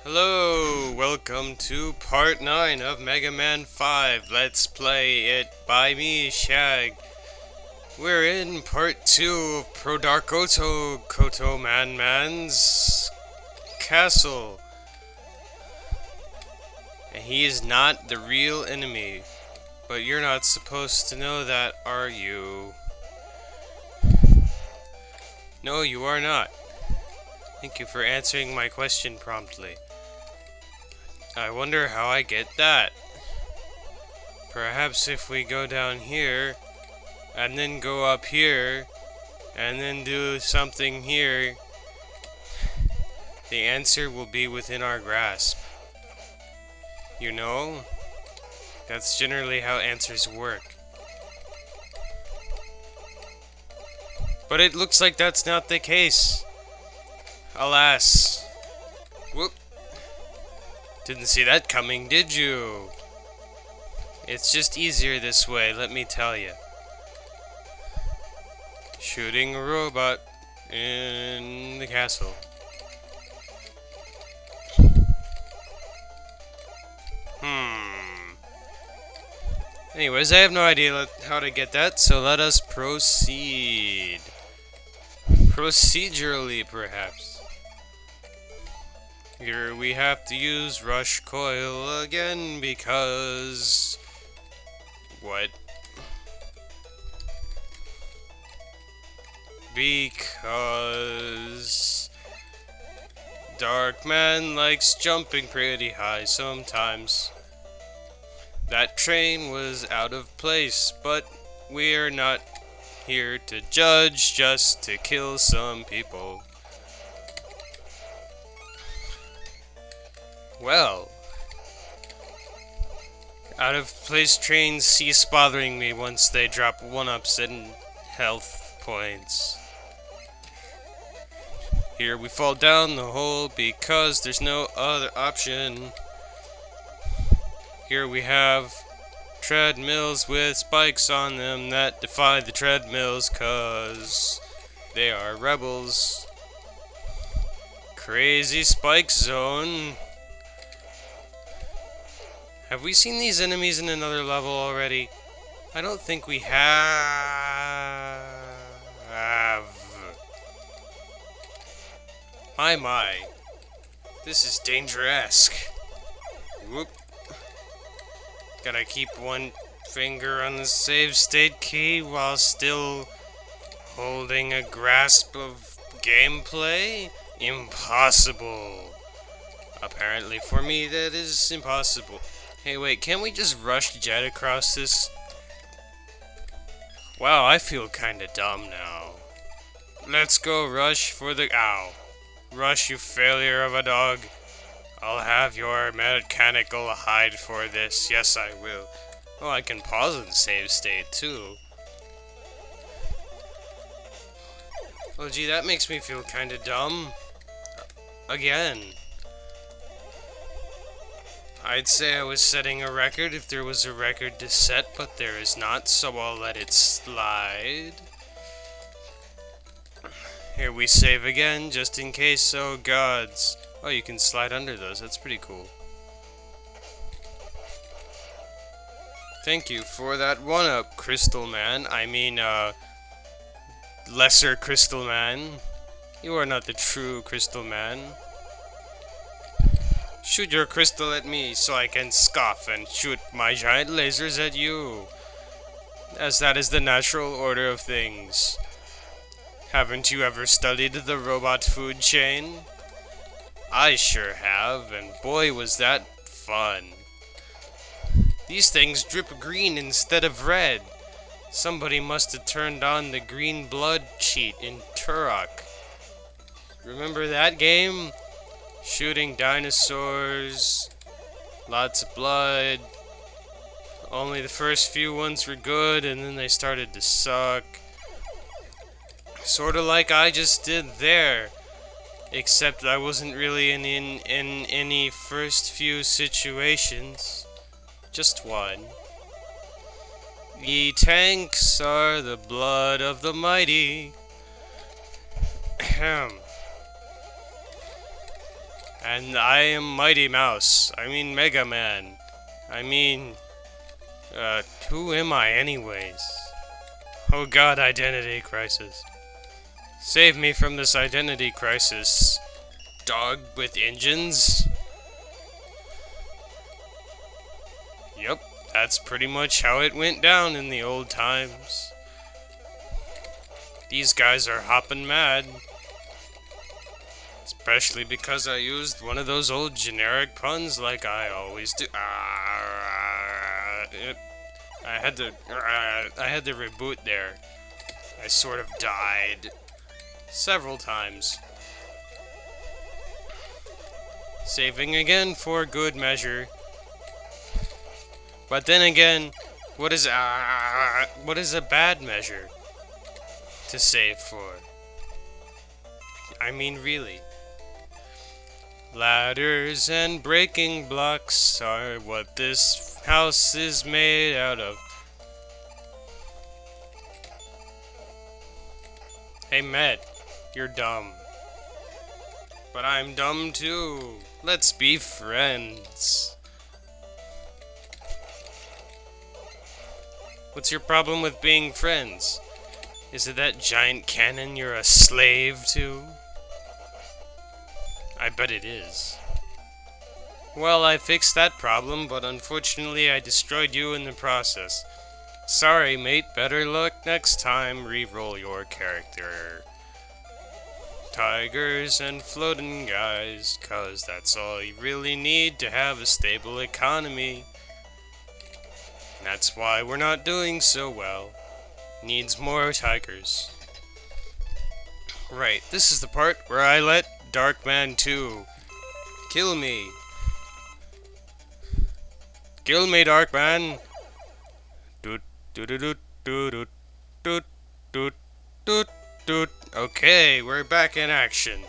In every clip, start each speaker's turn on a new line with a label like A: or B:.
A: Hello, welcome to part 9 of Mega Man 5. Let's play it by me, Shag. We're in part 2 of Pro Dark Koto Man's castle. And he is not the real enemy. But you're not supposed to know that, are you? No, you are not. Thank you for answering my question promptly. I wonder how I get that. Perhaps if we go down here, and then go up here, and then do something here, the answer will be within our grasp. You know? That's generally how answers work. But it looks like that's not the case. Alas. Whoop. Didn't see that coming, did you? It's just easier this way, let me tell you. Shooting a robot in the castle. Anyways, I have no idea how to get that, so let us proceed. Procedurally, perhaps. Here we have to use Rush Coil again because... What? Because... Darkman likes jumping pretty high sometimes. That train was out of place, but we're not here to judge, just to kill some people. Well, out of place trains cease bothering me once they drop 1-ups in health points. Here we fall down the hole because there's no other option. Here we have treadmills with spikes on them that defy the treadmills cause they are rebels. Crazy spike zone. Have we seen these enemies in another level already? I don't think we have. My. This is dangerous. Whoop. Gotta keep one finger on the save state key while still holding a grasp of gameplay? Impossible. Apparently for me that is impossible. Hey wait, can't we just rush jet across this? Wow, I feel kinda dumb now. Let's go rush for the... Ow. Rush, you failure of a dog. I'll have your mechanical hide for this. Yes, I will. Oh, I can pause and save state, too. Oh, gee, that makes me feel kinda dumb. Again. I'd say I was setting a record if there was a record to set, but there is not, so I'll let it slide. Here we save again, just in case, oh gods. Oh, you can slide under those, that's pretty cool. Thank you for that 1-up, Crystal Man. I mean, lesser Crystal Man. You are not the true Crystal Man. Shoot your crystal at me so I can scoff and shoot my giant lasers at you. As that is the natural order of things. Haven't you ever studied the robot food chain? I sure have, and boy was that fun. These things drip green instead of red. Somebody must have turned on the green blood cheat in Turok. Remember that game? Shooting dinosaurs, lots of blood. Only the first few ones were good, and then they started to suck. Sorta like I just did there. Except I wasn't really in any first few situations. Just one. Ye tanks are the blood of the mighty. Ahem. And I am Mighty Mouse. I mean Mega Man. I mean, who am I anyways? Oh god, identity crisis. Save me from this identity crisis, dog with engines. Yep, that's pretty much how it went down in the old times. These guys are hopping mad. Especially because I used one of those old generic puns like I always do. I had to reboot there. I sort of died several times. Saving again for good measure. But then again, what is a bad measure to save for? I mean, really. Ladders and breaking blocks are what this house is made out of. Hey, Met, you're dumb. But I'm dumb too. Let's be friends. What's your problem with being friends? Is it that giant cannon you're a slave to? I bet it is. Well, I fixed that problem, but unfortunately I destroyed you in the process. Sorry, mate. Better luck next time. Reroll your character. Tigers and floating guys, 'cause that's all you really need to have a stable economy. And that's why we're not doing so well. Needs more tigers. Right, this is the part where I let Darkman 2 kill me. Kill me, Darkman. Doot doot doot doot doot doot doot doot. Okay, we're back in action.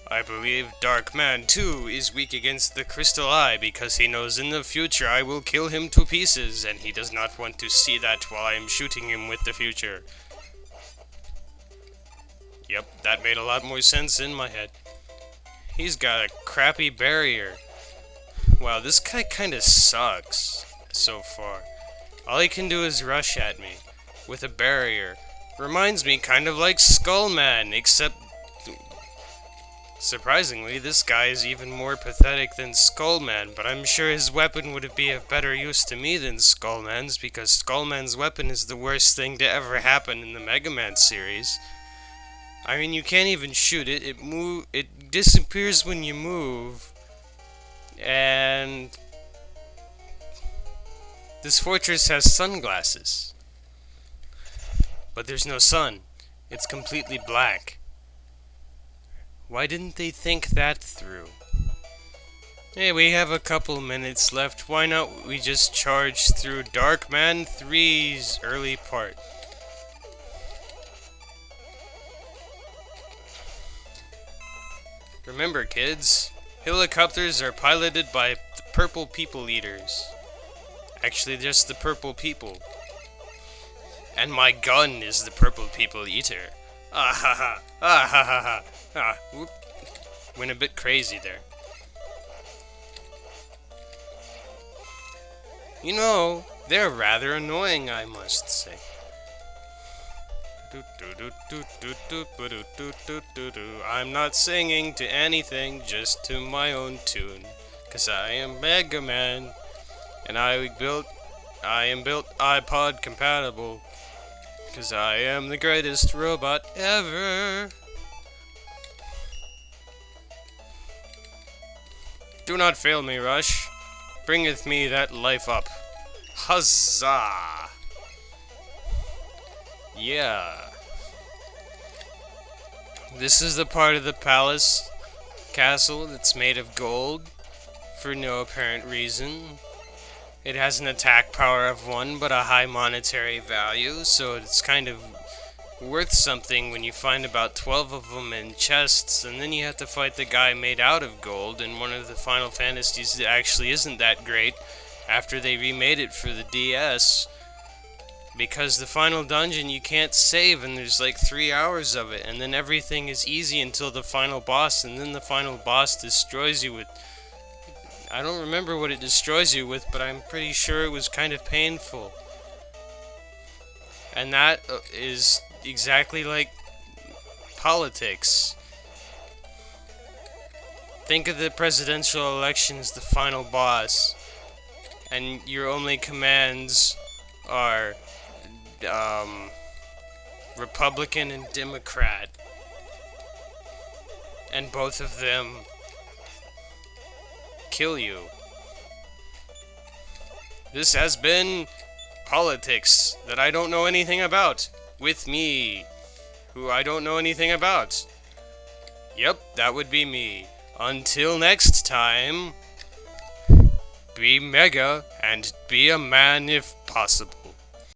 A: I believe Darkman 2 is weak against the Crystal Eye because he knows in the future I will kill him to pieces, and he does not want to see that while I am shooting him with the future. Yep, that made a lot more sense in my head. He's got a crappy barrier. Wow, this guy kinda sucks so far. All he can do is rush at me with a barrier. Reminds me kind of like Skullman, except surprisingly, this guy is even more pathetic than Skullman, but I'm sure his weapon would be of better use to me than Skullman's, because Skullman's weapon is the worst thing to ever happen in the Mega Man series. I mean, you can't even shoot it. It disappears when you move. And this fortress has sunglasses. But there's no sun. It's completely black. Why didn't they think that through? Hey, we have a couple minutes left. Why not we just charge through Darkman 3's early part? Remember, kids, helicopters are piloted by the purple people eaters. Actually, just the purple people. And my gun is the purple people eater. Ah ha ha. Ah ha ha ha. Ah, whoop. Went a bit crazy there. You know, they're rather annoying, I must say. I'm not singing to anything, just to my own tune. 'Cause I am Mega Man, and I am built iPod compatible. 'Cause I am the greatest robot ever. Do not fail me, Rush. Bringeth me that life up. Huzzah! Yeah. This is the part of the castle that's made of gold, for no apparent reason. It has an attack power of 1, but a high monetary value, so it's kind of worth something when you find about 12 of them in chests, and then you have to fight the guy made out of gold in one of the Final Fantasies that actually isn't that great after they remade it for the DS. Because the final dungeon you can't save, and there's like 3 hours of it, and then everything is easy until the final boss, and then the final boss destroys you with... I don't remember what it destroys you with, but I'm pretty sure it was kind of painful. And that is exactly like politics. Think of the presidential election as the final boss, and your only commands are Republican and Democrat, and both of them kill you. This has been politics that I don't know anything about, with me, who I don't know anything about. Yep, that would be me. Until next time, be mega and be a man if possible.